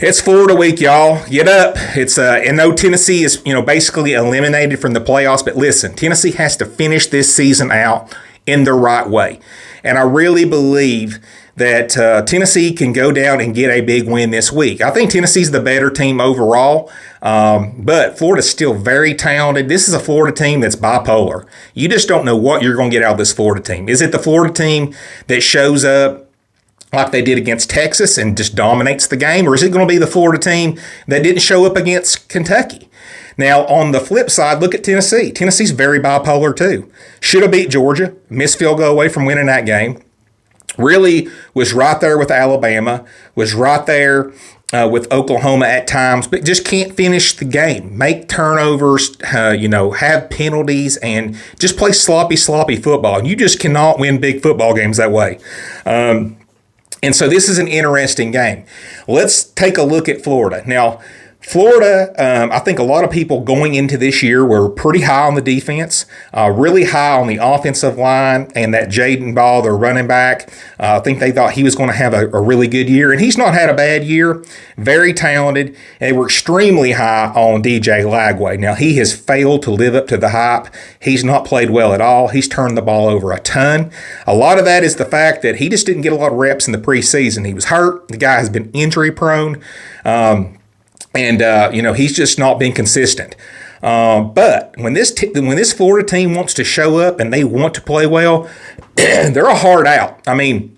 It's Florida week, y'all. Get up. It's and though Tennessee is, basically eliminated from the playoffs, but listen, Tennessee has to finish this season out in the right way. And I really believe that Tennessee can go down and get a big win this week. I think Tennessee's the better team overall, but Florida's still very talented. This is a Florida team that's bipolar. You just don't know what you're going to get out of this Florida team. Is it the Florida team that shows up like they did against Texas and just dominates the game? Or is it going to be the Florida team that didn't show up against Kentucky? Now, on the flip side, look at Tennessee. Tennessee's very bipolar too. Should have beat Georgia, missed field goal away from winning that game. Really was right there with Alabama, was right there with Oklahoma at times, but just can't finish the game. Make turnovers, have penalties, and just play sloppy football. And you just cannot win big football games that way. And so this is an interesting game. Let's take a look at Florida. Now, Florida, I think a lot of people going into this year were pretty high on the defense, really high on the offensive line, and that Jaden Ball, their running back, I think they thought he was going to have a really good year, and he's not had a bad year. Very talented, and they were extremely high on DJ Lagway. Now, he has failed to live up to the hype. He's not played well at all. He's turned the ball over a ton. A lot of that is the fact that he just didn't get a lot of reps in the preseason. He was hurt. The guy has been injury prone. And he's just not been consistent. But when this Florida team wants to show up and they want to play well, they're a hard out. I mean,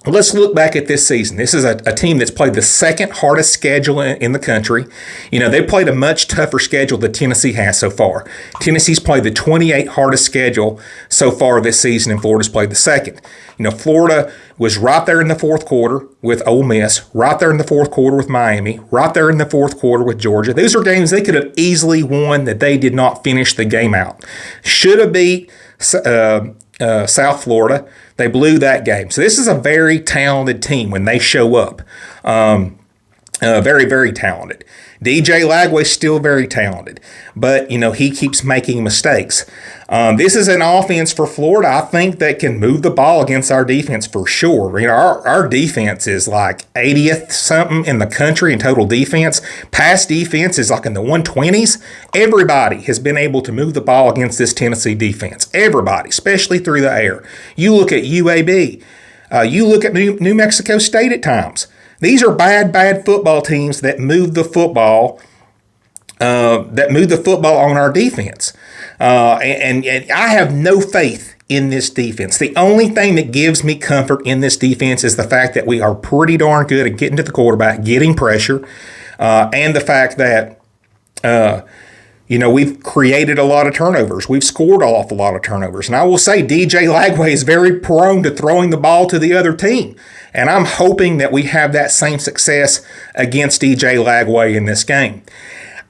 let's look back at this season. This is a team that's played the second hardest schedule in the country. They played a much tougher schedule than Tennessee has so far. Tennessee's played the 28th hardest schedule so far this season, and Florida's played the second. Florida was right there in the fourth quarter with Ole Miss, right there in the fourth quarter with Miami, right there in the fourth quarter with Georgia. These are games they could have easily won that they did not finish the game out. Should have beat South Florida. They blew that game. So this is a very talented team when they show up. Very, very talented. DJ Lagway's still very talented, but, he keeps making mistakes. This is an offense for Florida, I think, that can move the ball against our defense for sure. Our defense is like 80th something in the country in total defense. Pass defense is like in the 120s. Everybody has been able to move the ball against this Tennessee defense. Everybody, especially through the air. You look at UAB. You look at New Mexico State at times. These are bad football teams that move the football. On our defense, and I have no faith in this defense. The only thing that gives me comfort in this defense is the fact that we are pretty darn good at getting to the quarterback, getting pressure, and the fact that we've created a lot of turnovers. We've scored off a lot of turnovers. And I will say DJ Lagway is very prone to throwing the ball to the other team. And I'm hoping that we have that same success against DJ Lagway in this game.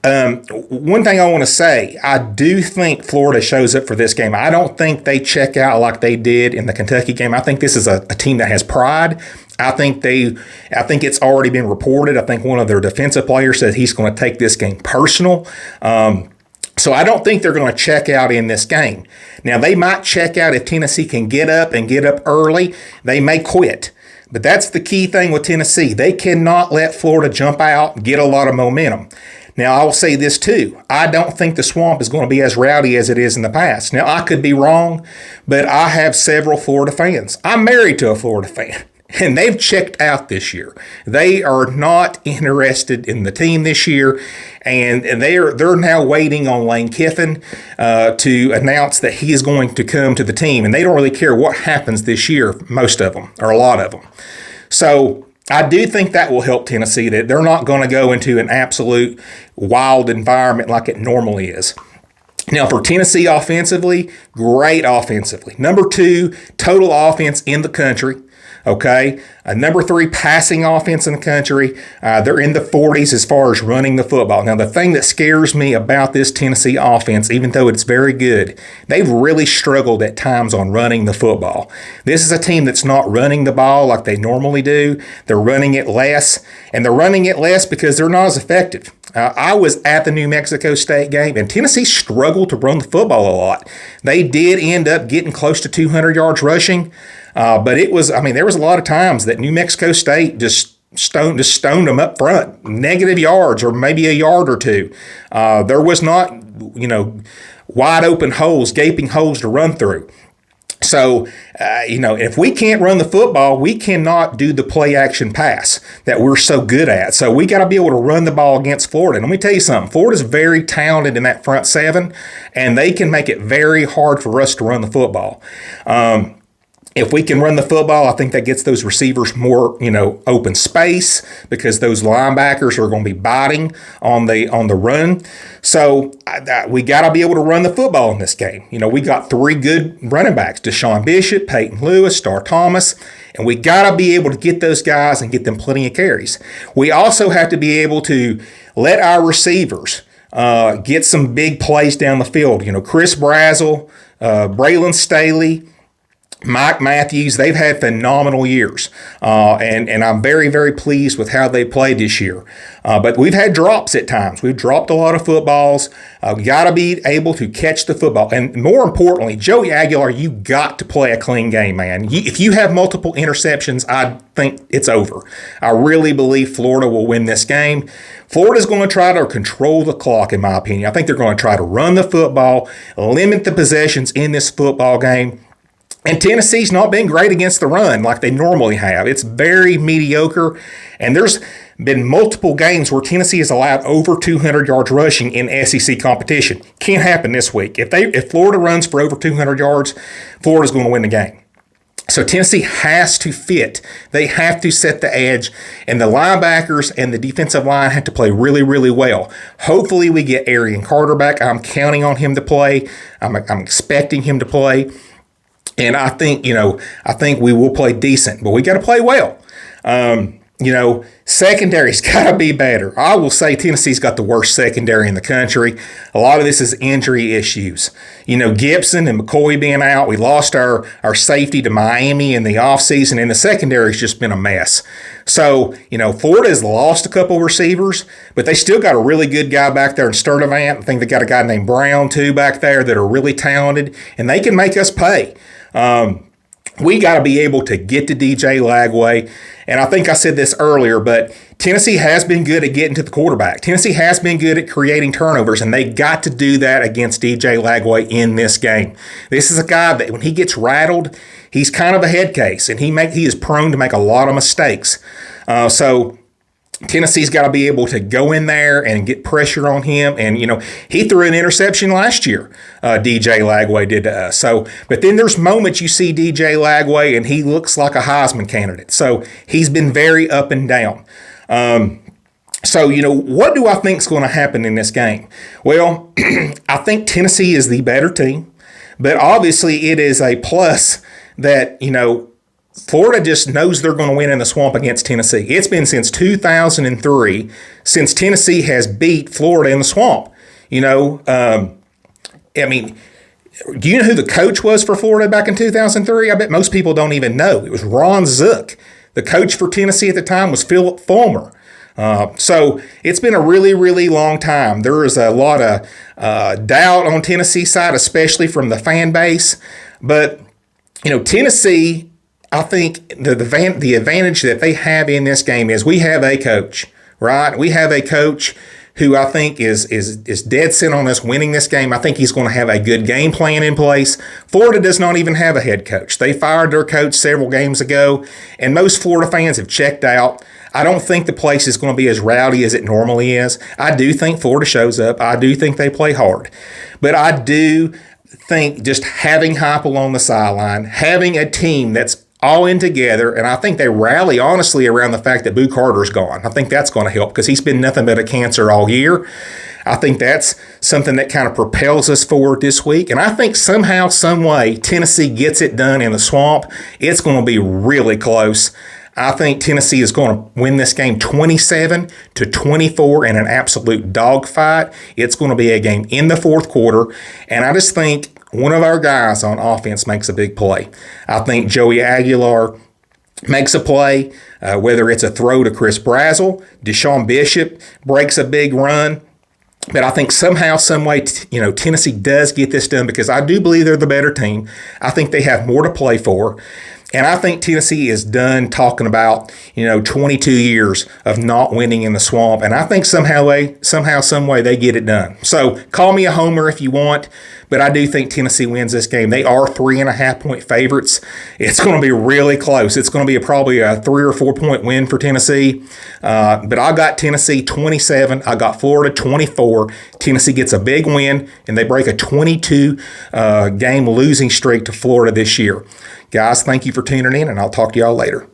One thing I want to say, I do think Florida shows up for this game. I don't think they check out like they did in the Kentucky game. I think this is a team that has pride. I think it's already been reported. I think one of their defensive players said he's going to take this game personal. So I don't think they're going to check out in this game. Now, they might check out if Tennessee can get up early. They may quit. But that's the key thing with Tennessee. They cannot let Florida jump out and get a lot of momentum. Now, I will say this too. I don't think the Swamp is going to be as rowdy as it is in the past. Now, I could be wrong, but I have several Florida fans. I'm married to a Florida fan, and they've checked out this year. They are not interested in the team this year, and they're now waiting on Lane Kiffin to announce that he is going to come to the team, and they don't really care what happens this year, most of them, or a lot of them. So I do think that will help Tennessee, that they're not going to go into an absolute wild environment like it normally is. Now, for Tennessee offensively, great offensively. Number 2 total offense in the country. Okay, number 3 passing offense in the country. They're in the 40s as far as running the football. Now, the thing that scares me about this Tennessee offense, even though it's very good, they've really struggled at times on running the football. This is a team that's not running the ball like they normally do. They're running it less, and they're running it less because they're not as effective. I was at the New Mexico State game, and Tennessee struggled to run the football a lot. They did end up getting close to 200 yards rushing. But there was a lot of times that New Mexico State just stoned them up front, negative yards or maybe a yard or two. There was not, wide open holes, gaping holes to run through. So, if we can't run the football, we cannot do the play action pass that we're so good at. So we got to be able to run the ball against Florida. And let me tell you something, Florida's very talented in that front seven, and they can make it very hard for us to run the football. If we can run the football, I think that gets those receivers more, open space, because those linebackers are going to be biting on the run. So we got to be able to run the football in this game. We got 3 good running backs: Deshaun Bishop, Peyton Lewis, Star Thomas, and we got to be able to get those guys and get them plenty of carries. We also have to be able to let our receivers get some big plays down the field. Chris Brazzell, Braylon Staley, Mike Matthews, they've had phenomenal years, and I'm very, very pleased with how they played this year. But we've had drops at times. We've dropped a lot of footballs. We got to be able to catch the football. And more importantly, Joey Aguilar, you got to play a clean game, man. If you have multiple interceptions, I think it's over. I really believe Florida will win this game. Florida's going to try to control the clock, in my opinion. I think they're going to try to run the football, limit the possessions in this football game. And Tennessee's not been great against the run like they normally have. It's very mediocre, and there's been multiple games where Tennessee has allowed over 200 yards rushing in SEC competition. Can't happen this week. If Florida runs for over 200 yards, Florida's going to win the game. So Tennessee has to fit. They have to set the edge, and the linebackers and the defensive line have to play really, really well. Hopefully we get Arian Carter back. I'm counting on him to play. I'm expecting him to play. And I think we will play decent, but we got to play well. Secondary's got to be better. I will say Tennessee's got the worst secondary in the country. A lot of this is injury issues. Gibson and McCoy being out. We lost our safety to Miami in the offseason, and the secondary's just been a mess. So, Florida has lost a couple receivers, but they still got a really good guy back there in Sturdivant. I think they got a guy named Brown, too, back there that are really talented, and they can make us pay. We got to be able to get to DJ Lagway. And I think I said this earlier, but Tennessee has been good at getting to the quarterback. Tennessee has been good at creating turnovers, and they got to do that against DJ Lagway in this game. This is a guy that when he gets rattled, he's kind of a head case, and he is prone to make a lot of mistakes. So Tennessee's got to be able to go in there and get pressure on him. And, he threw an interception last year, DJ Lagway did to us. But then there's moments you see DJ Lagway and he looks like a Heisman candidate. So he's been very up and down. What do I think is going to happen in this game? Well, I think Tennessee is the better team. But obviously it is a plus that, Florida just knows they're going to win in the swamp against Tennessee. It's been since 2003 since Tennessee has beat Florida in the swamp. Do you know who the coach was for Florida back in 2003? I bet most people don't even know. It was Ron Zook. The coach for Tennessee at the time was Philip Fulmer. So it's been a really, really long time. There is a lot of doubt on Tennessee's side, especially from the fan base. But, Tennessee, I think the advantage that they have in this game is we have a coach, right? We have a coach who I think is dead set on us winning this game. I think he's going to have a good game plan in place. Florida does not even have a head coach. They fired their coach several games ago, and most Florida fans have checked out. I don't think the place is going to be as rowdy as it normally is. I do think Florida shows up. I do think they play hard. But I do think just having Heupel on the sideline, having a team that's all in together, and I think they rally honestly around the fact that Boo Carter's gone. I think that's going to help because he's been nothing but a cancer all year. I think that's something that kind of propels us forward this week. And I think somehow, some way, Tennessee gets it done in the swamp. It's going to be really close. I think Tennessee is going to win this game 27-24 in an absolute dogfight. It's going to be a game in the fourth quarter. And I just think one of our guys on offense makes a big play. I think Joey Aguilar makes a play, whether it's a throw to Chris Brazzell, Deshaun Bishop breaks a big run. But I think somehow, some way, Tennessee does get this done because I do believe they're the better team. I think they have more to play for. And I think Tennessee is done talking about, 22 years of not winning in the Swamp. And I think somehow, some way they get it done. So call me a homer if you want, but I do think Tennessee wins this game. They are 3.5-point favorites. It's going to be really close. It's going to be probably a 3 or 4 point win for Tennessee. But I got Tennessee 27. I got Florida 24. Tennessee gets a big win, and they break a 22 game losing streak to Florida this year. Guys, thank you for tuning in, and I'll talk to y'all later.